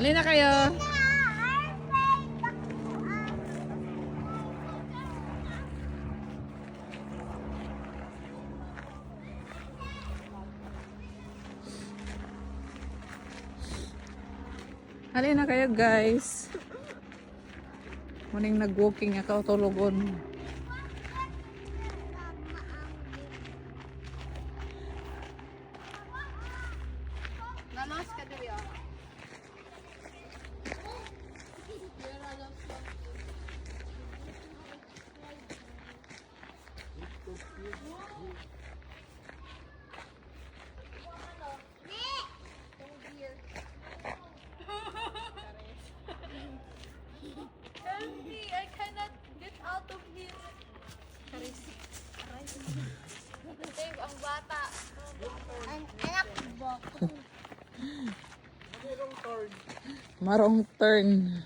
Halina kayo. Halina kayo guys. Muning nag-walking ako tulogon. Namas ka diri ah. Help me, I cannot get out of here. Dave, ang bata. Anak ko. Marong turn.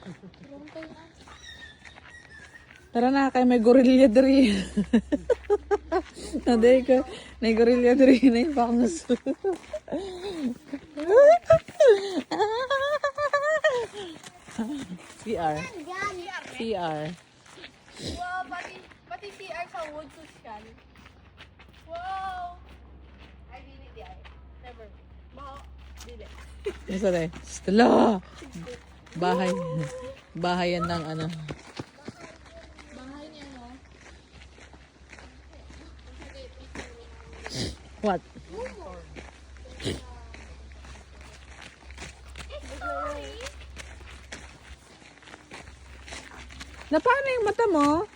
Tara na kay may gorilla diri. Naday ko, may gorilla diri na yung bangus. CR. CR. Wow, pati CR sa wood social. Wow. Ay, dili di ay. Never. Bao, dili. Isa day. Stella. Bahay. Bahay yan ng ano. Bahay niya, no? What? Na paano yung mata mo?